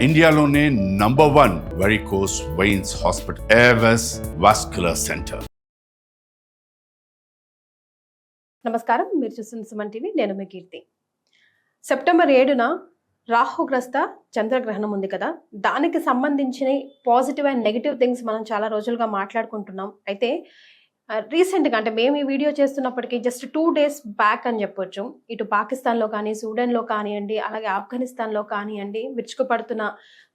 ఇండియాలోనే #1 varicose veins hospital Avis vascular centre. నమస్కారం, మీరు చూస్తున్న సుమన్ టీవీ. నేను మీ కీర్తి. సెప్టెంబర్ 7న రాహుగ్రస్త చంద్రగ్రహణం ఉంది కదా, దానికి సంబంధించిన పాజిటివ్ అండ్ నెగిటివ్ థింగ్స్ మనం చాలా రోజులుగా మాట్లాడుకుంటున్నాం. అయితే రీసెంట్గా అంటే మేము ఈ వీడియో చేస్తున్నప్పటికీ జస్ట్ 2 days బ్యాక్ అని చెప్పొచ్చు, ఇటు పాకిస్తాన్లో కానీ, సూడన్లో కానివ్వండి, అలాగే ఆఫ్ఘనిస్తాన్లో కానివ్వండి, విరుచుకుపడుతున్న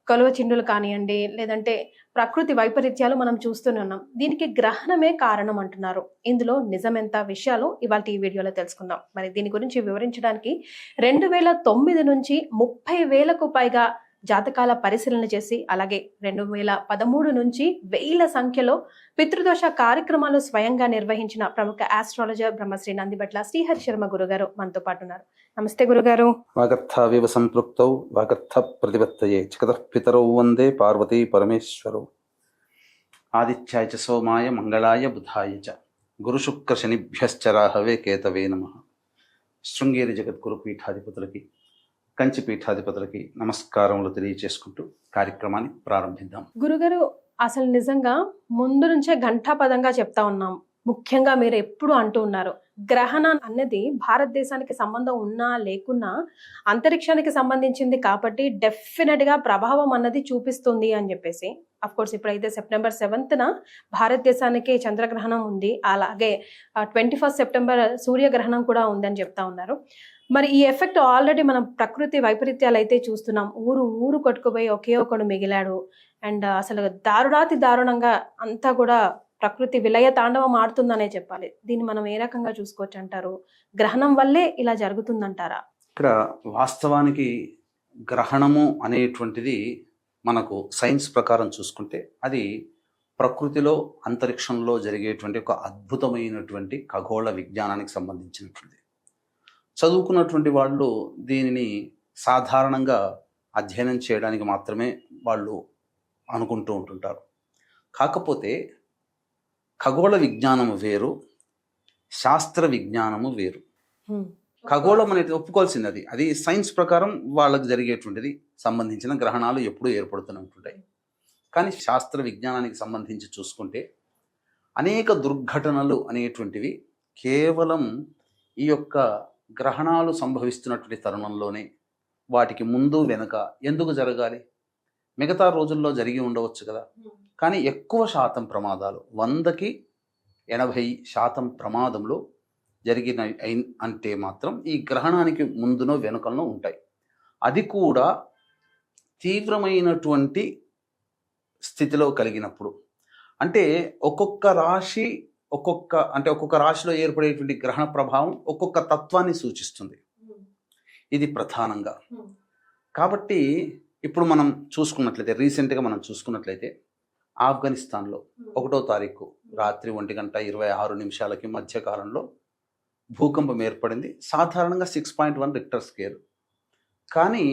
కలువ చిండులు కానివ్వండి, లేదంటే ప్రకృతి వైపరీత్యాలు మనం చూస్తూనే ఉన్నాం. దీనికి గ్రహణమే కారణం అంటున్నారు. ఇందులో నిజమెంత విషయాలు ఇవాళ ఈ వీడియోలో తెలుసుకుందాం. మరి దీని గురించి వివరించడానికి 2009 నుంచి 30,000కు పైగా జాతకాల పరిశీలన చేసి, అలాగే 2013 నుంచి వేల సంఖ్యలో పితృదోష కార్యక్రమాలు స్వయంగా నిర్వహించిన ప్రముఖ ఆస్ట్రాలజర్ బ్రహ్మశ్రీ నందిబట్ల శ్రీహరి శర్మ గురుగారు మనతో పాటు ఉన్నారు. నమస్తే గురుగారు. వాగర్థావివ సంపృక్తౌ వాగర్థ ప్రతిపత్తయే చికతః పితరౌ వందే పార్వతీ పరమేశ్వరౌ. ఆదిత్యాయ చ సోమాయ మంగళాయ బుధాయ చ గురుశుక్ర శనిభ్యశ్చ రాహవే కేతవే నమః. శృంగేరి జగద్గురు పీఠాధిపతులకి, కంచి పీఠాధిపతులకి నమస్కారములు తెలియచేసుకుంటూ కార్యక్రమాన్ని ప్రారంభిద్దాం. గురుగారు, అసలు నిజంగా ముందు నుంచే ఘంటాపదంగా చెప్తా ఉన్నాం. ముఖ్యంగా మీరు ఎప్పుడు అంటూ ఉన్నారు, గ్రహణం అనేది భారతదేశానికి సంబంధం ఉన్నా లేకున్నా అంతరిక్షానికి సంబంధించింది కాబట్టి డెఫినెట్ గా ప్రభావం అన్నది చూపిస్తుంది అని చెప్పేసి. అఫ్ కోర్స్ ఇప్పుడైతే సెప్టెంబర్ 7న భారతదేశానికి చంద్రగ్రహణం ఉంది, అలాగే 21 సెప్టెంబర్ సూర్యగ్రహణం కూడా ఉందని చెప్తా ఉన్నారు. మరి ఈ ఎఫెక్ట్ ఆల్రెడీ మనం ప్రకృతి వైపరీత్యాలు అయితే చూస్తున్నాం. ఊరు కొట్టుకుపోయి ఒకే ఒకడు మిగిలాడు. అండ్ అసలు దారుణాతి దారుణంగా అంతా కూడా ప్రకృతి విలయ తాండవం ఆడుతుందనే చెప్పాలి. దీన్ని మనం ఏ రకంగా చూసుకోవచ్చు అంటారు? గ్రహణం వల్లే ఇలా జరుగుతుందంటారా? ఇక్కడ వాస్తవానికి గ్రహణము అనేటువంటిది మనకు సైన్స్ ప్రకారం చూసుకుంటే అది ప్రకృతిలో అంతరిక్షంలో జరిగేటువంటి ఒక అద్భుతమైనటువంటి ఖగోళ విజ్ఞానానికి సంబంధించినటువంటిది. చదువుకున్నటువంటి వాళ్ళు దీనిని సాధారణంగా అధ్యయనం చేయడానికి మాత్రమే వాళ్ళు అనుకుంటూ ఉంటుంటారు. కాకపోతే ఖగోళ విజ్ఞానము వేరు, శాస్త్ర విజ్ఞానము వేరు. ఖగోళం అనేది ఒప్పుకోవాల్సింది, అది సైన్స్ ప్రకారం వాళ్ళకి జరిగేటువంటిది. సంబంధించిన గ్రహణాలు ఎప్పుడూ ఏర్పడుతూనే ఉంటుంటాయి. కానీ శాస్త్ర విజ్ఞానానికి సంబంధించి చూసుకుంటే అనేక దుర్ఘటనలు అనేటువంటివి కేవలం ఈ యొక్క గ్రహణాలు సంభవిస్తున్నటువంటి తరుణంలోనే, వాటికి ముందు వెనుక ఎందుకు జరగాలి? మిగతా రోజుల్లో జరిగి ఉండవచ్చు కదా. కానీ ఎక్కువ శాతం ప్రమాదాలు, 100కి 80% ప్రమాదంలో జరిగిన అంటే మాత్రం ఈ గ్రహణానికి ముందునో వెనుకనో ఉంటాయి. అది కూడా తీవ్రమైనటువంటి స్థితిలో కలిగినప్పుడు. అంటే ఒక్కొక్క రాశిలో ఏర్పడేటువంటి గ్రహణ ప్రభావం ఒక్కొక్క తత్వాన్ని సూచిస్తుంది. ఇది ప్రధానంగా. కాబట్టి ఇప్పుడు మనం చూసుకున్నట్లయితే, రీసెంట్గా మనం చూసుకున్నట్లయితే ఆఫ్ఘనిస్తాన్లో 1వ తారీఖు రాత్రి 1:26 మధ్యకాలంలో భూకంపం ఏర్పడింది. సాధారణంగా 6.1 రిక్టర్ స్కేల్. కానీ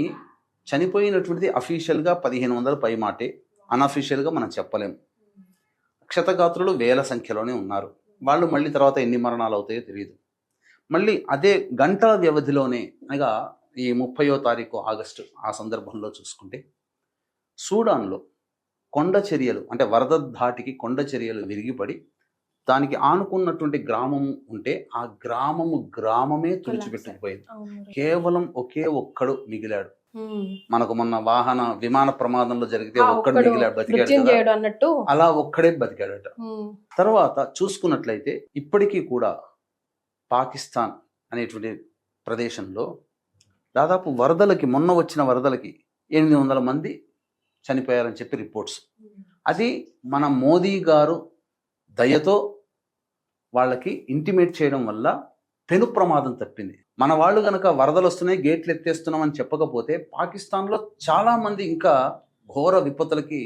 చనిపోయినటువంటిది అఫీషియల్గా 1500 పై మాటే, అన్అఫీషియల్గా మనం చెప్పలేము. క్షతగాత్రులు వేల సంఖ్యలోనే ఉన్నారు. వాళ్ళు మళ్ళీ తర్వాత ఎన్ని మరణాలు అవుతాయో తెలియదు. మళ్ళీ అదే గంటల వ్యవధిలోనే, అనగా ఈ 30వ తారీఖు ఆగస్టు ఆ సందర్భంలో చూసుకుంటే సూడాన్లో కొండ చర్యలు, అంటే వరద ధాటికి కొండ చర్యలు విరిగిపడి దానికి ఆనుకున్నటువంటి గ్రామం ఉంటే ఆ గ్రామమే తుడిచిపెట్టుకుపోయింది. కేవలం ఒకే ఒక్కడు మిగిలాడు. మనకు మొన్న విమాన ప్రమాదంలో జరిగితే ఒక్కడు మిగిలాడు, బతికాడు అన్నట్టు, అలా ఒక్కడే బతికాడట. తర్వాత చూసుకున్నట్లయితే ఇప్పటికీ కూడా పాకిస్తాన్ అనేటువంటి ప్రదేశంలో దాదాపు మొన్న వచ్చిన వరదలకి 800 మంది చనిపోయారని చెప్పి రిపోర్ట్స్. అది మన మోదీ గారు దయతో వాళ్ళకి ఇంటిమేట్ చేయడం వల్ల పెను ప్రమాదం తప్పింది. మన వాళ్ళు కనుక వరదలు వస్తున్నాయి, గేట్లు ఎత్తేస్తున్నాం అని చెప్పకపోతే పాకిస్తాన్లో చాలా మంది ఇంకా ఘోర విపత్తులకి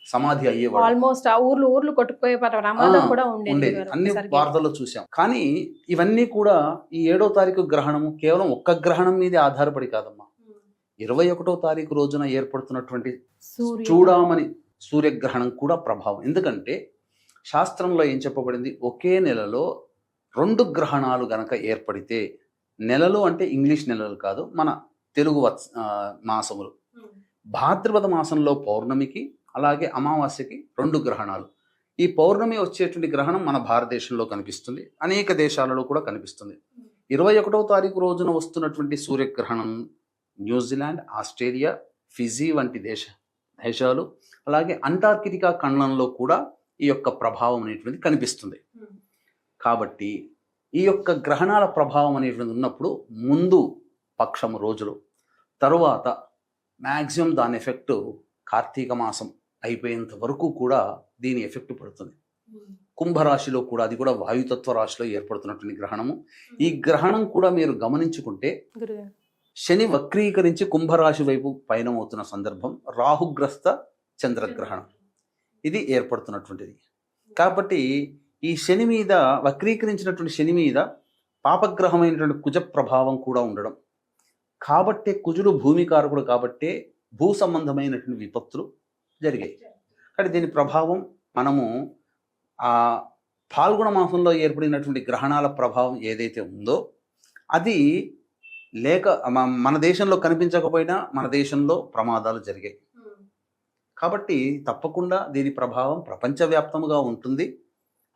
సమాధి అయ్యేవాళ్ళు. ఆల్మోస్ట్ ఆ ఊర్లు కొట్టుకుపోయే ప్రమాదం కూడా ఉండేది, అన్ని వార్తల్లో చూసాం. కానీ ఇవన్నీ కూడా ఈ 7వ తారీఖు గ్రహణము కేవలం ఒక్క గ్రహణం మీద ఆధారపడి కాదమ్మా. 21వ తారీఖు రోజున ఏర్పడుతున్నటువంటి చూడామణి సూర్యగ్రహణం కూడా ప్రభావం. ఎందుకంటే శాస్త్రంలో ఏం చెప్పబడింది, ఒకే నెలలో 2 గ్రహణాలు గనక ఏర్పడితే, నెలలు అంటే ఇంగ్లీష్ నెలలు కాదు, మన తెలుగు మాసములు, భాద్రపద మాసంలో పౌర్ణమికి అలాగే అమావాస్యకి 2 గ్రహణాలు. ఈ పౌర్ణమి వచ్చేటువంటి గ్రహణం మన భారతదేశంలో కనిపిస్తుంది, అనేక దేశాలలో కూడా కనిపిస్తుంది. 21వ తారీఖు రోజున వస్తున్నటువంటి సూర్యగ్రహణం న్యూజిలాండ్, ఆస్ట్రేలియా, ఫిజీ వంటి దేశాలు అలాగే అంటార్కిటికా ఖండంలో కూడా ఈ యొక్క ప్రభావం అనేటువంటిది కనిపిస్తుంది. కాబట్టి ఈ యొక్క గ్రహణాల ప్రభావం అనేటువంటిది ఉన్నప్పుడు ముందు పక్షం రోజులు, తరువాత మ్యాక్సిమం దాని ఎఫెక్ట్ కార్తీక మాసం అయిపోయేంత వరకు కూడా దీని ఎఫెక్ట్ పడుతుంది. కుంభరాశిలో కూడా, అది కూడా వాయుతత్వ రాశిలో ఏర్పడుతున్నటువంటి గ్రహణము. ఈ గ్రహణం కూడా మీరు గమనించుకుంటే శని వక్రీకరించి కుంభరాశి వైపు పయనమవుతున్న సందర్భం రాహుగ్రస్త చంద్రగ్రహణం ఇది ఏర్పడుతున్నటువంటిది. కాబట్టి ఈ శని మీద, వక్రీకరించినటువంటి శని మీద పాపగ్రహమైనటువంటి కుజ ప్రభావం కూడా ఉండడం, కాబట్టే కుజుడు భూమికారకుడు, కాబట్టే భూ సంబంధమైనటువంటి విపత్తులు జరిగాయి. కానీ దీని ప్రభావం మనము ఆ ఫాల్గుణ మాసంలో ఏర్పడినటువంటి గ్రహణాల ప్రభావం ఏదైతే ఉందో అది లేక మన దేశంలో కనిపించకపోయినా మన దేశంలో ప్రమాదాలు జరిగాయి. కాబట్టి తప్పకుండా దీని ప్రభావం ప్రపంచవ్యాప్తంగా ఉంటుంది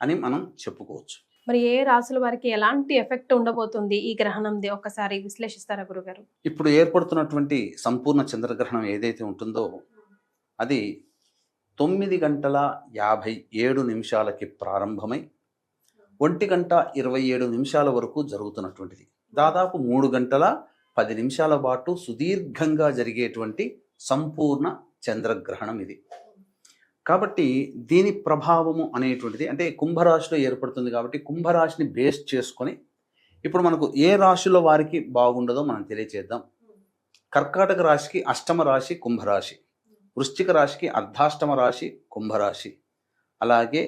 అని మనం చెప్పుకోవచ్చు. మరి ఏ రాశుల వారికి ఎలాంటి ఎఫెక్ట్ ఉండబోతుంది ఈ గ్రహణంది ఒకసారి విశ్లేషిస్తారా గురుగారు? ఇప్పుడు ఏర్పడుతున్నటువంటి సంపూర్ణ చంద్రగ్రహణం ఏదైతే ఉంటుందో అది 9:57 ప్రారంభమై 1:27 వరకు జరుగుతున్నటువంటిది. దాదాపు 3:10 పాటు సుదీర్ఘంగా జరిగేటువంటి సంపూర్ణ చంద్రగ్రహణం ఇది. కాబట్టి దీని ప్రభావము అనేటువంటిది అంటే కుంభరాశిలో ఏర్పడుతుంది. కాబట్టి కుంభరాశిని బేస్ చేసుకొని ఇప్పుడు మనకు ఏ రాశిలో వారికి బాగుండదో మనం తెలియచేద్దాం. కర్కాటక రాశికి అష్టమ రాశి కుంభరాశి, వృశ్చిక రాశికి అర్ధాష్టమ రాశి కుంభరాశి, అలాగే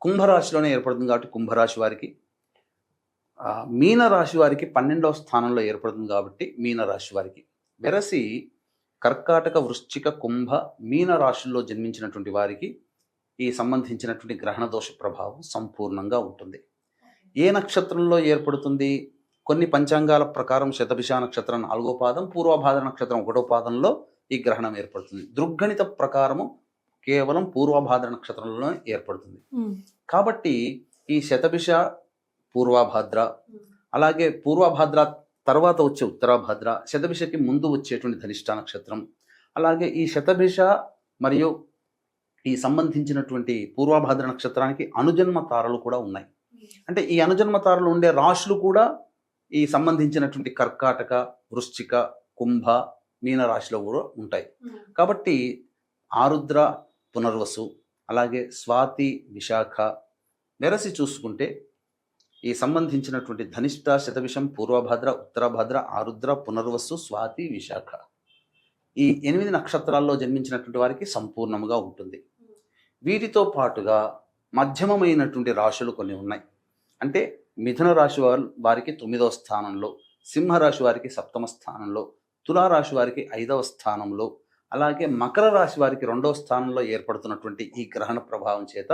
కుంభరాశిలోనే ఏర్పడుతుంది కాబట్టి కుంభరాశి వారికి, మీనరాశి వారికి 12వ స్థానంలో ఏర్పడుతుంది కాబట్టి మీనరాశి వారికి. వెరసి కర్కాటక, వృశ్చిక, కుంభ, మీన రాశుల్లో జన్మించినటువంటి వారికి ఈ సంబంధించినటువంటి గ్రహణ దోష ప్రభావం సంపూర్ణంగా ఉంటుంది. ఏ నక్షత్రంలో ఏర్పడుతుంది? కొన్ని పంచాంగాల ప్రకారం శతభిష నక్షత్రం 4వ పాదం, పూర్వభాద్ర నక్షత్రం 1వ పాదంలో ఈ గ్రహణం ఏర్పడుతుంది. దృగ్గణిత ప్రకారము కేవలం పూర్వభాద్ర నక్షత్రంలో ఏర్పడుతుంది. కాబట్టి ఈ శతభిష, పూర్వభాద్ర, అలాగే పూర్వభాద్ర తర్వాత వచ్చే ఉత్తరాభాద్ర, శతభిషకి ముందు వచ్చేటువంటి ధనిష్ట నక్షత్రం, అలాగే ఈ శతభిష మరియు ఈ సంబంధించినటువంటి పూర్వభాద్ర నక్షత్రానికి అనుజన్మ తారలు కూడా ఉన్నాయి. అంటే ఈ అనుజన్మ తారలు ఉండే రాశులు కూడా ఈ సంబంధించినటువంటి కర్కాటక, వృశ్చిక, కుంభ, మీన రాశిలో కూడా ఉంటాయి. కాబట్టి ఆరుద్ర, పునర్వసు, అలాగే స్వాతి, విశాఖ, వెరసి చూసుకుంటే ఈ సంబంధించినటువంటి ధనిష్ట, శతభిషం, పూర్వభాద్ర, ఉత్తరభాద్ర, ఆరుద్ర, పునర్వసు, స్వాతి, విశాఖ ఈ 8 నక్షత్రాల్లో జన్మించినటువంటి వారికి సంపూర్ణముగా ఉంటుంది. వీటితో పాటుగా మధ్యమమైనటువంటి రాశులు కొన్ని ఉన్నాయి. అంటే మిథున రాశి వారికి 9వ స్థానంలో, సింహరాశి వారికి 7వ స్థానంలో, తులారాశి వారికి 5వ స్థానంలో, అలాగే మకర రాశి వారికి 2వ స్థానంలో ఏర్పడుతున్నటువంటి ఈ గ్రహణ ప్రభావం చేత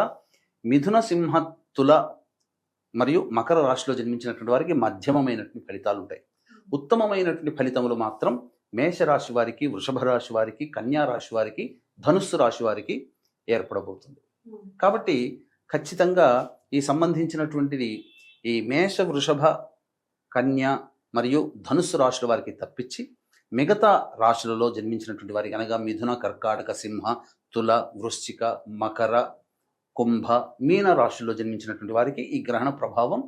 మిథున, సింహ, తుల మరియు మకర రాశిలో జన్మించినటువంటి వారికి మధ్యమమైనటువంటి ఫలితాలు ఉంటాయి. ఉత్తమమైనటువంటి ఫలితములు మాత్రం మేషరాశి వారికి, వృషభ రాశి వారికి, కన్యా రాశి వారికి, ధనుస్సు రాశి వారికి ఏర్పడబోతుంది. కాబట్టి ఖచ్చితంగా ఈ సంబంధించినటువంటిది ఈ మేష, వృషభ, కన్యా మరియు ధనుస్సు రాశుల వారికి తప్పించి మిగతా రాశులలో జన్మించినటువంటి వారికి అనగా మిథున, కర్కాటక, సింహ, తుల, వృశ్చిక, మకర, కుంభ, మీన రాశుల్లో జన్మించినటువంటి వారికి ఈ గ్రహణ ప్రభావం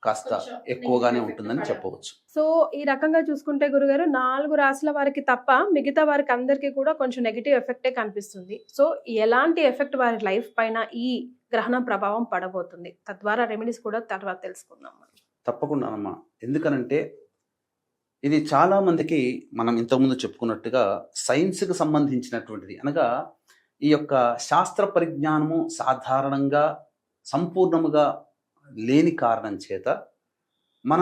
కాస్త ఎక్కువగానే ఉంటుందని చెప్పవచ్చు. సో ఈ రకంగా చూసుకుంటే గురుగారు 4 రాశుల వారికి తప్ప మిగతా వారికి అందరికీ కూడా కొంచెం నెగిటివ్ ఎఫెక్టే కనిపిస్తుంది. సో ఎలాంటి ఎఫెక్ట్ వారి లైఫ్ పైన ఈ గ్రహణ ప్రభావం పడబోతుంది, తద్వారా రెమెడీస్ కూడా తర్వాత తెలుసుకుందాం. తప్పకుండానమ్మా. ఎందుకనంటే ఇది చాలా మందికి మనం ఇంతకుముందు చెప్పుకున్నట్టుగా సైన్స్కి సంబంధించినటువంటిది అనగా ఈ యొక్క శాస్త్ర పరిజ్ఞానము సాధారణంగా సంపూర్ణముగా లేని కారణం చేత మన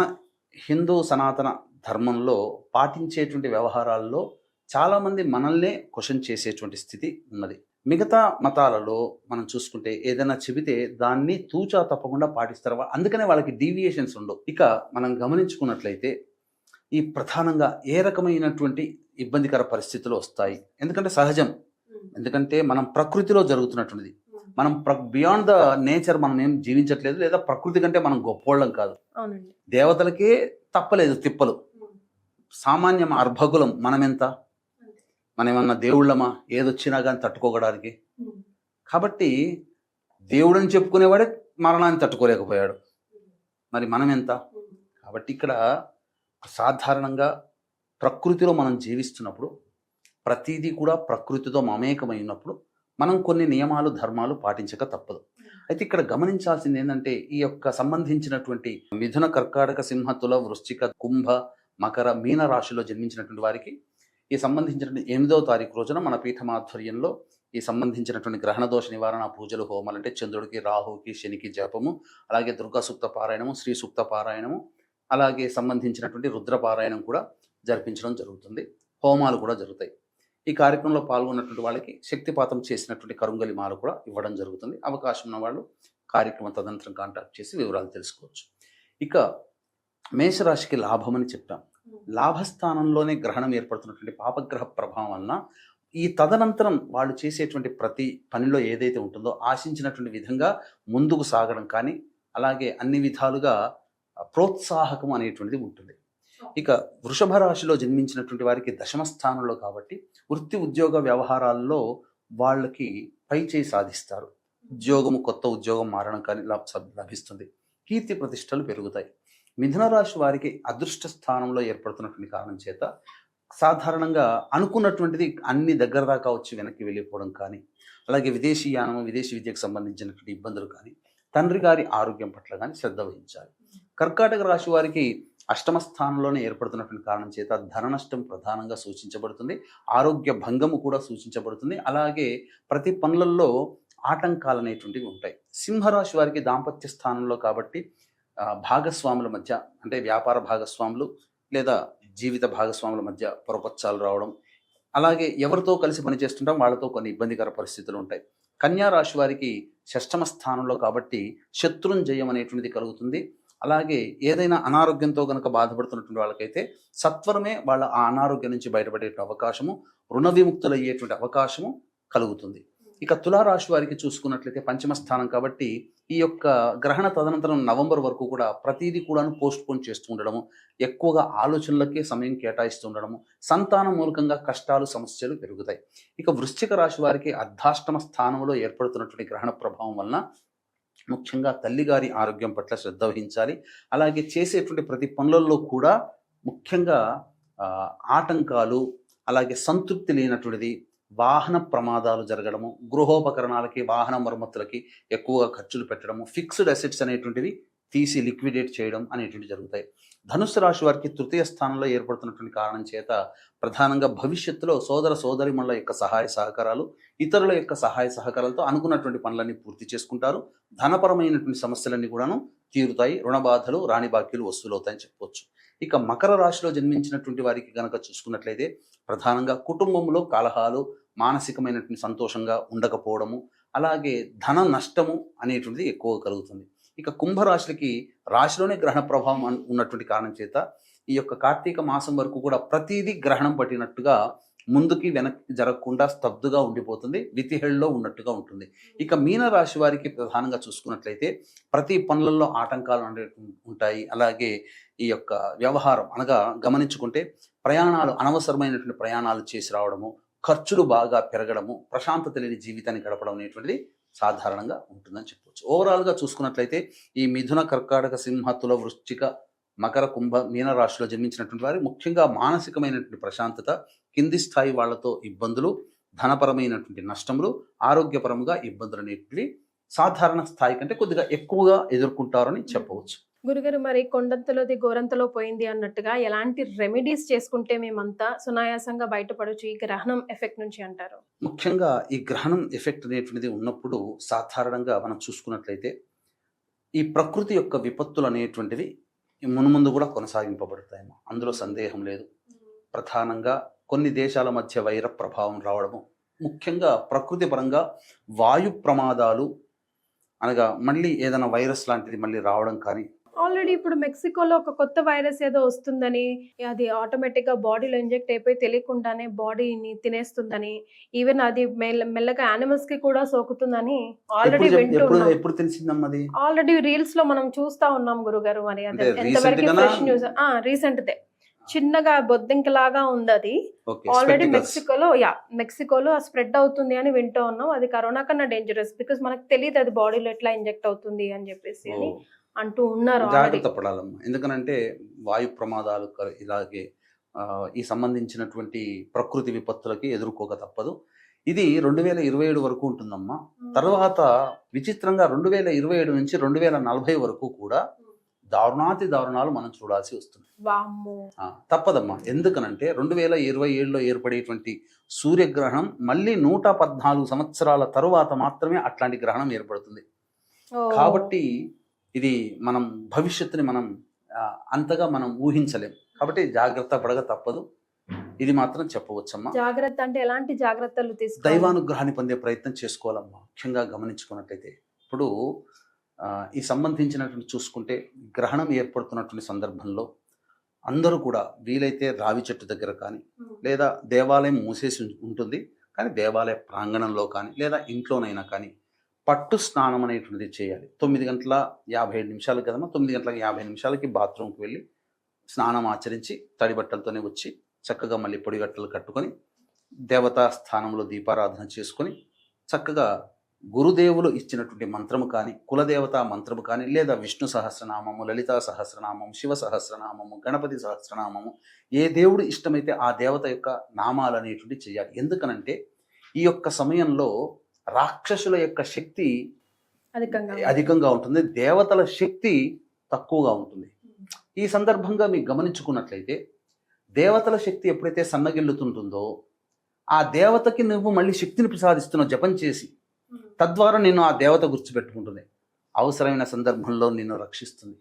హిందూ సనాతన ధర్మంలో పాటించేటువంటి వ్యవహారాల్లో చాలామంది మనల్నే క్వశ్చన్ చేసేటువంటి స్థితి ఉన్నది. మిగతా మతాలలో మనం చూసుకుంటే ఏదైనా చెబితే దాన్ని తూచా తప్పకుండా పాటిస్తారు. అందుకనే వాళ్ళకి డీవియేషన్స్ ఉండవు. ఇక మనం గమనించుకున్నట్లయితే ఈ ప్రధానంగా ఏ రకమైనటువంటి ఇబ్బందికర పరిస్థితులు వస్తాయి. ఎందుకంటే సహజం, ఎందుకంటే మనం ప్రకృతిలో జరుగుతున్నటువంటిది. మనం బియాండ్ ద నేచర్ మనం ఏం జీవించట్లేదు, లేదా ప్రకృతి కంటే మనం గొప్పోళ్ళం కాదు. అవునండి. దేవతలకే తప్పలేదు తిప్పలు, సామాన్యం అర్భకులం మనమెంత, మనం ఏమన్నా దేవుళ్ళమా ఏదొచ్చినా కానీ తట్టుకోగడానికి? కాబట్టి దేవుడని చెప్పుకునేవాడే మరణాన్ని తట్టుకోలేకపోయాడు, మరి మనం ఎంత? కాబట్టి ఇక్కడ సాధారణంగా ప్రకృతిలో మనం జీవిస్తున్నప్పుడు ప్రతిదీ కూడా ప్రకృతితో మమేకమైనప్పుడు మనం కొన్ని నియమాలు ధర్మాలు పాటించక తప్పదు. అయితే ఇక్కడ గమనించాల్సింది ఏంటంటే ఈ యొక్క సంబంధించినటువంటి మిథున, కర్కాటక, సింహ, తుల, వృశ్చిక, కుంభ, మకర, మీన రాశిలో జన్మించినటువంటి వారికి ఈ సంబంధించినటువంటి 8వ తారీఖు రోజున మన పీఠమాధ్వర్యంలో ఈ సంబంధించినటువంటి గ్రహణ దోష నివారణ పూజలు, హోమాలు, అంటే చంద్రుడికి, రాహుకి, శనికి జపము, అలాగే దుర్గా సూక్త పారాయణము, శ్రీ సూక్త పారాయణము, అలాగే సంబంధించినటువంటి రుద్ర పారాయణం కూడా జరిపించడం జరుగుతుంది. హోమాలు కూడా జరుగుతాయి. ఈ కార్యక్రమంలో పాల్గొన్నటువంటి వాళ్ళకి శక్తిపాతం చేసినటువంటి కరుంగలి మాల కూడా ఇవ్వడం జరుగుతుంది. అవకాశం ఉన్న వాళ్ళు కార్యక్రమం తదనంతరం కాంటాక్ట్ చేసి వివరాలు తెలుసుకోవచ్చు. ఇక మేషరాశికి లాభం అని చెప్పాం. లాభస్థానంలోనే గ్రహణం ఏర్పడుతున్నటువంటి పాపగ్రహ ప్రభావం వలన ఈ తదనంతరం వాళ్ళు చేసేటువంటి ప్రతి పనిలో ఏదైతే ఉంటుందో ఆశించినటువంటి విధంగా ముందుకు సాగడం కానీ, అలాగే అన్ని విధాలుగా ప్రోత్సాహకం అనేటువంటిది ఉంటుంది. ఇక వృషభ రాశిలో జన్మించినటువంటి వారికి దశమ స్థానంలో కాబట్టి వృత్తి ఉద్యోగ వ్యవహారాల్లో వాళ్ళకి పై చేయి సాధిస్తారు. ఉద్యోగము, కొత్త ఉద్యోగం మారడం కానీ లభిస్తుంది. కీర్తి ప్రతిష్టలు పెరుగుతాయి. మిథున రాశి వారికి అదృష్ట స్థానంలో ఏర్పడుతున్నటువంటి కారణం చేత సాధారణంగా అనుకున్నటువంటిది అన్ని దగ్గర దాకా వచ్చి వెనక్కి వెళ్ళిపోవడం కానీ, అలాగే విదేశీయానము, విదేశీ విద్యకు సంబంధించినటువంటి ఇబ్బందులు కానీ, తండ్రి గారి ఆరోగ్యం పట్ల కానీ శ్రద్ధ వహించాలి. కర్కాటక రాశి వారికి అష్టమ స్థానంలోనే ఏర్పడుతున్నటువంటి కారణం చేత ధన నష్టం ప్రధానంగా సూచించబడుతుంది. ఆరోగ్య భంగము కూడా సూచించబడుతుంది. అలాగే ప్రతి పనులలో ఆటంకాలు అనేటువంటివి ఉంటాయి. సింహరాశి వారికి దాంపత్య స్థానంలో కాబట్టి భాగస్వాముల మధ్య, అంటే వ్యాపార భాగస్వాములు లేదా జీవిత భాగస్వాముల మధ్య పొరపచ్చాలు రావడం, అలాగే ఎవరితో కలిసి పనిచేస్తుంటాం వాళ్ళతో కొన్ని ఇబ్బందికర పరిస్థితులు ఉంటాయి. కన్యా రాశి వారికి షష్టమ స్థానంలో కాబట్టి శత్రుంజయం అనేటువంటిది కలుగుతుంది. అలాగే ఏదైనా అనారోగ్యంతో కనుక బాధపడుతున్నటువంటి వాళ్ళకైతే సత్వరమే వాళ్ళ ఆ అనారోగ్యం నుంచి బయటపడే అవకాశము, రుణ విముక్తులయ్యేటువంటి అవకాశము కలుగుతుంది. ఇక తులారాశి వారికి చూసుకున్నట్లయితే పంచమ స్థానం కాబట్టి ఈ యొక్క గ్రహణ తదనంతరం నవంబర్ వరకు కూడా ప్రతిదీ కూడాను పోస్ట్ పోన్ చేస్తూ ఉండడము, ఎక్కువగా ఆలోచనలకే సమయం కేటాయిస్తూ ఉండడము, సంతానం మూలకంగా కష్టాలు, సమస్యలు పెరుగుతాయి. ఇక వృశ్చిక రాశి వారికి అర్ధాష్టమ స్థానంలో ఏర్పడుతున్నటువంటి గ్రహణ ప్రభావం వలన ముఖ్యంగా తల్లిగారి ఆరోగ్యం పట్ల శ్రద్ధ వహించాలి. అలాగే చేసేటువంటి ప్రతి పనులలో కూడా ముఖ్యంగా ఆటంకాలు, అలాగే సంతృప్తి లేనటువంటిది, వాహన ప్రమాదాలు జరగడము, గృహోపకరణాలకి, వాహన మరమ్మతులకి ఎక్కువగా ఖర్చులు పెట్టడము, ఫిక్స్డ్ అసెట్స్ అనేటువంటివి తీసి లిక్విడేట్ చేయడం అనేటువంటివి జరుగుతాయి. ధనుస్సు రాశి వారికి తృతీయ స్థానంలో ఏర్పడుతున్నటువంటి కారణం చేత ప్రధానంగా భవిష్యత్తులో సోదర సోదరిమణుల యొక్క సహాయ సహకారాలు, ఇతరుల యొక్క సహాయ సహకారాలతో అనుకున్నటువంటి పనులన్నీ పూర్తి చేసుకుంటారు. ధనపరమైనటువంటి సమస్యలన్నీ కూడాను తీరుతాయి. రుణ బాధలు, రాణి బాకీలు వసూలవుతాయని చెప్పవచ్చు. ఇక మకర రాశిలో జన్మించినటువంటి వారికి కనుక చూసుకున్నట్లయితే ప్రధానంగా కుటుంబంలో కలహాలు, మానసికమైనటువంటి సంతోషంగా ఉండకపోవడము, అలాగే ధన నష్టము అనేటువంటిది ఎక్కువగా కలుగుతుంది. ఇక కుంభరాశికి రాశిలోనే గ్రహణ ప్రభావం ఉన్నటువంటి కారణం చేత ఈ యొక్క కార్తీక మాసం వరకు కూడా ప్రతిదీ గ్రహణం పట్టినట్టుగా ముందుకి వెనక్కి జరగకుండా స్తబ్దుగా ఉండిపోతుంది, వితిహెళ్ళలో ఉన్నట్టుగా ఉంటుంది. ఇక మీన రాశి వారికి ప్రధానంగా చూసుకున్నట్లయితే ప్రతి పనులలో ఆటంకాలు ఉంటాయి. అలాగే ఈ యొక్క వ్యవహారం అనగా గమనించుకుంటే ప్రయాణాలు, అనవసరమైనటువంటి ప్రయాణాలు చేసి రావడము, ఖర్చులు బాగా పెరగడము, ప్రశాంతత లేని జీవితాన్ని గడపడం అనేటువంటిది సాధారణంగా ఉంటుందని చెప్పవచ్చు. ఓవరాల్గా చూసుకున్నట్లయితే ఈ మిథున, కర్కాటక, సింహ, తుల, వృశ్చిక, మకర, కుంభ, మీన రాశిలో జన్మించినటువంటి వారు ముఖ్యంగా మానసికమైనటువంటి ప్రశాంతత, కింది స్థాయి వాళ్లతో ఇబ్బందులు, ధనపరమైనటువంటి నష్టములు, ఆరోగ్యపరంగా ఇబ్బందులు అనేటివి సాధారణ స్థాయి కంటే కొద్దిగా ఎక్కువగా ఎదుర్కొంటారని చెప్పవచ్చు. గురుగారు, మరి కొండంతలోది గోరంతలో పోయింది అన్నట్టుగా ఎలాంటి రెమెడీస్ చేసుకుంటే మేమంతా సునాయాసంగా బయటపడవచ్చు ఈ గ్రహణం ఎఫెక్ట్ నుంచి అంటారు? ముఖ్యంగా ఈ గ్రహణం ఎఫెక్ట్ అనేటువంటిది ఉన్నప్పుడు సాధారణంగా మనం చూసుకున్నట్లయితే ఈ ప్రకృతి యొక్క విపత్తులు అనేటువంటివి మునుముందు కూడా కొనసాగింపబడతాయేమో, అందులో సందేహం లేదు. ప్రధానంగా కొన్ని దేశాల మధ్య వైర ప్రభావం రావడము, ముఖ్యంగా ప్రకృతి పరంగా వాయు ప్రమాదాలు అనగా మళ్ళీ ఏదైనా వైరస్ లాంటిది మళ్ళీ రావడం కానీ, ఆల్రెడీ ఇప్పుడు మెక్సికోలో ఒక కొత్త వైరస్ ఏదో వస్తుందని, అది ఆటోమేటిక్ గా బాడీలో ఇంజెక్ట్ అయిపోయి తెలియకుండానే బాడీని తినేస్తుందని, ఈవెన్ అది మెల్లగా యానిమల్స్ కి కూడా సోకుతుందని ఆల్రెడీ వింటున్నాం. ఎప్పుడు తెలిసిందమ్మా అది? ఆల్రెడీ రీల్స్ లో మనం చూస్తా ఉన్నాం గురుగారు. మరి అది అంటే ఎంతవరకు recent fresh news? Recent they, చిన్నగా బొద్దింకలాగా ఉంది అది. Okay, already spectacles. మెక్సికోలో స్ప్రెడ్ అవుతుంది అని వింటూ ఉన్నాం. అది కరోనా కన్నా డేంజరస్, బికాస్ మనకు తెలియదు అది బాడీలో ఎట్లా ఇంజెక్ట్ అవుతుంది అని చెప్పేసి అని ఓ, అంటూ ఉన్నారు ఆల్రెడీ. జాగ్రత్త పడాలమ్మా. ఎందుకనంటే వాయు ప్రమాదాలు ఇలాగే ఈ సంబంధించినటువంటి ప్రకృతి విపత్తులకి ఎదుర్కోక తప్పదు. ఇది 2027 వరకు ఉంటుందమ్మా. తర్వాత విచిత్రంగా 2027 నుంచి 2040 వరకు కూడా దారుణాతి దారుణాలు మనం చూడాల్సి వస్తుంది. వామ్మో. తప్పదమ్మా. ఎందుకనంటే 2027లో ఏర్పడేటువంటి సూర్యగ్రహణం మళ్ళీ 114 సంవత్సరాల తరువాత మాత్రమే అట్లాంటి గ్రహణం ఏర్పడుతుంది. కాబట్టి ఇది మనం భవిష్యత్తుని మనం అంతగా మనం ఊహించలేం. కాబట్టి జాగ్రత్త పడక తప్పదు. ఇది మాత్రం చెప్పవచ్చమ్మా. జాగ్రత్త అంటే ఎలాంటి జాగ్రత్తలు తీసుకోవాలి? దైవానుగ్రహాన్ని పొందే ప్రయత్నం చేసుకోవాలమ్మా. ముఖ్యంగా గమనించుకున్నట్లయితే ఇప్పుడు ఈ సంబంధించినటువంటి చూసుకుంటే గ్రహణం ఏర్పడుతున్నటువంటి సందర్భంలో అందరూ కూడా వీలైతే రావి చెట్టు దగ్గర కానీ, లేదా దేవాలయం మూసేసి ఉంటుంది కానీ దేవాలయ ప్రాంగణంలో కానీ, లేదా ఇంట్లోనైనా కానీ పట్టు స్నానం అనేటువంటిది చేయాలి. 9:57 కదమ్మా. 9:50 బాత్రూమ్కి వెళ్ళి స్నానం ఆచరించి తడి బట్టలతోనే వచ్చి చక్కగా మళ్ళీ పొడిగట్టలు కట్టుకొని దేవతా స్థానంలో దీపారాధన చేసుకొని చక్కగా గురుదేవులు ఇచ్చినటువంటి మంత్రము కానీ, కులదేవతా మంత్రము కానీ, లేదా విష్ణు సహస్రనామము, లలితా సహస్రనామము, శివ సహస్రనామము, గణపతి సహస్రనామము, ఏ దేవుడు ఇష్టమైతే ఆ దేవత యొక్క నామాలు అనేటువంటి చేయాలి. ఎందుకనంటే ఈ యొక్క సమయంలో రాక్షసుల యొక్క శక్తి అధికంగా ఉంటుంది, దేవతల శక్తి తక్కువగా ఉంటుంది. ఈ సందర్భంగా మీకు గమనించుకున్నట్లయితే దేవతల శక్తి ఎప్పుడైతే సన్నగిల్లుతుంటుందో ఆ దేవతకి నువ్వు మళ్ళీ శక్తిని ప్రసాదిస్తున్నావు జపం చేసి, తద్వారా నిన్ను ఆ దేవత గుర్తుపెట్టుకుంటుంది, అవసరమైన సందర్భంలో నిన్ను రక్షిస్తుంది.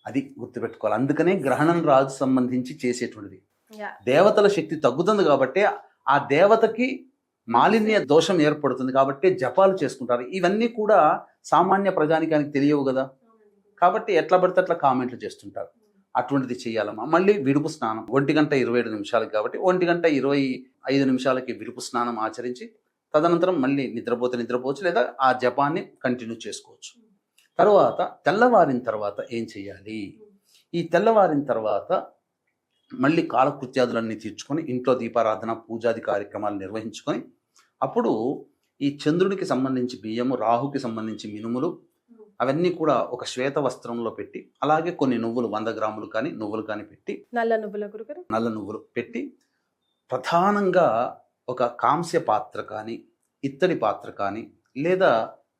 అది గుర్తుపెట్టుకోవాలి. అందుకనే గ్రహణం రాజు సంబంధించి చేసేటువంటిది. దేవతల శక్తి తగ్గుతుంది కాబట్టి ఆ దేవతకి మాలిన్య దోషం ఏర్పడుతుంది కాబట్టి జపాలు చేసుకుంటారు. ఇవన్నీ కూడా సామాన్య ప్రజానికానికి తెలియవు కదా, కాబట్టి ఎట్లా పడితే అట్లా కామెంట్లు చేస్తుంటారు. అటువంటిది చేయాలమ్మా. మళ్ళీ విడుపు స్నానం 1:27 కాబట్టి 1:25 విడుపు స్నానం ఆచరించి తదనంతరం మళ్ళీ నిద్రపోవచ్చు, లేదా ఆ జపాన్ని కంటిన్యూ చేసుకోవచ్చు. తర్వాత తెల్లవారిన తర్వాత ఏం చేయాలి? ఈ తెల్లవారిన తర్వాత మళ్ళీ కాలకృత్యాదులన్నీ తీర్చుకొని ఇంట్లో దీపారాధన పూజాది కార్యక్రమాలు నిర్వహించుకొని అప్పుడు ఈ చంద్రుడికి సంబంధించి బియ్యము, రాహుకి సంబంధించి మినుములు అవన్నీ కూడా ఒక శ్వేత వస్త్రంలో పెట్టి, అలాగే కొన్ని నువ్వులు 100 గ్రాములు కానీ నువ్వులు కానీ పెట్టి, నల్ల నువ్వులు పెట్టి ప్రధానంగా ఒక కాంస్య పాత్ర కానీ, ఇత్తడి పాత్ర కానీ, లేదా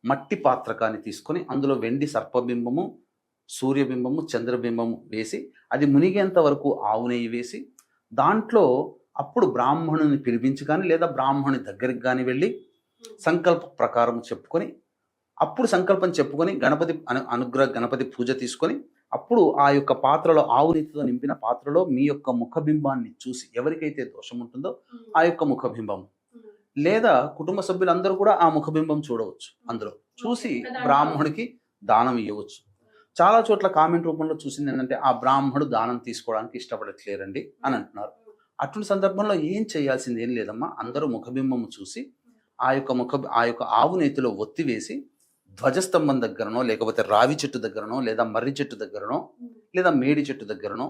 మట్టి పాత్ర కానీ తీసుకొని అందులో వెండి సర్పబింబము, సూర్యబింబము, చంద్రబింబము వేసి అది మునిగేంత వరకు ఆవు నెయ్యి వేసి దాంట్లో అప్పుడు బ్రాహ్మణుని పిలిపించి కానీ, లేదా బ్రాహ్మణుని దగ్గరికి కానీ వెళ్ళి సంకల్ప ప్రకారం చెప్పుకొని, అప్పుడు సంకల్పం చెప్పుకొని గణపతి పూజ తీసుకొని అప్పుడు ఆ యొక్క పాత్రలో, ఆవు నెయ్యితో నింపిన పాత్రలో మీ యొక్క ముఖబింబాన్ని చూసి, ఎవరికైతే దోషం ఉంటుందో ఆ యొక్క ముఖబింబం, లేదా కుటుంబ సభ్యులందరూ కూడా ఆ ముఖబింబం చూడవచ్చు, అందులో చూసి బ్రాహ్మణుడికి దానం ఇవ్వవచ్చు. చాలా చోట్ల కామెంట్ రూపంలో చూసింది ఏంటంటే ఆ బ్రాహ్మణుడు దానం తీసుకోవడానికి ఇష్టపడట్లేరండి అని అంటున్నారు. అటువంటి సందర్భంలో ఏం చేయాల్సింది ఏం లేదమ్మా. అందరూ ముఖబింబము చూసి ఆ యొక్క ఆవు నేతిలో ఒత్తి వేసి ధ్వజస్తంభం దగ్గరనో, లేకపోతే రావి చెట్టు దగ్గరనో, లేదా మర్రి చెట్టు దగ్గరనో, లేదా మేడి చెట్టు దగ్గరనో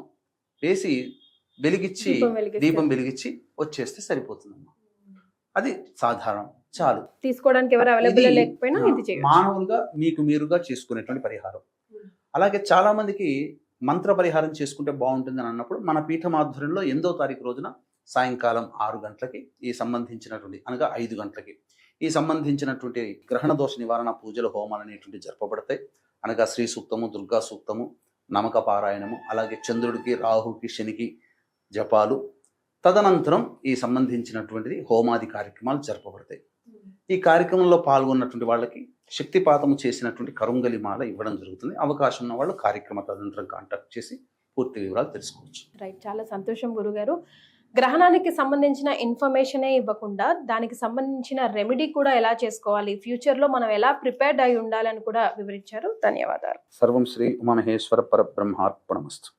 వేసి వెలిగించి దీపం వెలిగించి వచ్చేస్తే సరిపోతుందమ్మా. అది సాధారణం, చాలు. తీసుకోవడానికి ఎవరు అవైలబుల్ లేకపోయినా మానవులుగా మీకు మీరుగా చేసుకునేటువంటి పరిహారం. అలాగే చాలా మందికి మంత్ర పరిహారం చేసుకుంటే బాగుంటుందని అన్నప్పుడు మన పీఠం ఆధ్వర్యంలో 8వ తారీఖు రోజున సాయంకాలం 6 గంటలకి ఈ సంబంధించినటువంటి, అనగా 5 గంటలకి ఈ సంబంధించినటువంటి గ్రహణ దోష నివారణ పూజలు, హోమాలు అనేటువంటి జరపబడతాయి. అనగా శ్రీ సూక్తము, దుర్గా సూక్తము, నమక పారాయణము, అలాగే చంద్రుడికి, రాహుకి, శనికి జపాలు, తదనంతరం ఈ సంబంధించినటువంటిది హోమాది కార్యక్రమాలు జరపబడతాయి. ఈ కార్యక్రమంలో పాల్గొన్నటువంటి వాళ్ళకి శక్తిపాతము చేసినటువంటి కరుంగలి మాల ఇవ్వడం జరుగుతుంది. అవకాశం ఉన్న వాళ్ళు కార్యక్రమ తదనంతరం కాంటాక్ట్ చేసి పూర్తి వివరాలు తెలుసుకోవచ్చు. రైట్, చాలా సంతోషం గురుగారు. గ్రహణానికి సంబంధించిన ఇన్ఫర్మేషనే ఇవ్వకుండా దానికి సంబంధించిన రెమెడీ కూడా ఎలా చేసుకోవాలి, ఫ్యూచర్ లో మనం ఎలా ప్రిపేర్డ్ అయి ఉండాలని కూడా వివరించారు. ధన్యవాదాలు. సర్వం శ్రీ ఉమామహేశ్వర పరబ్రహ్మార్పణమస్తు.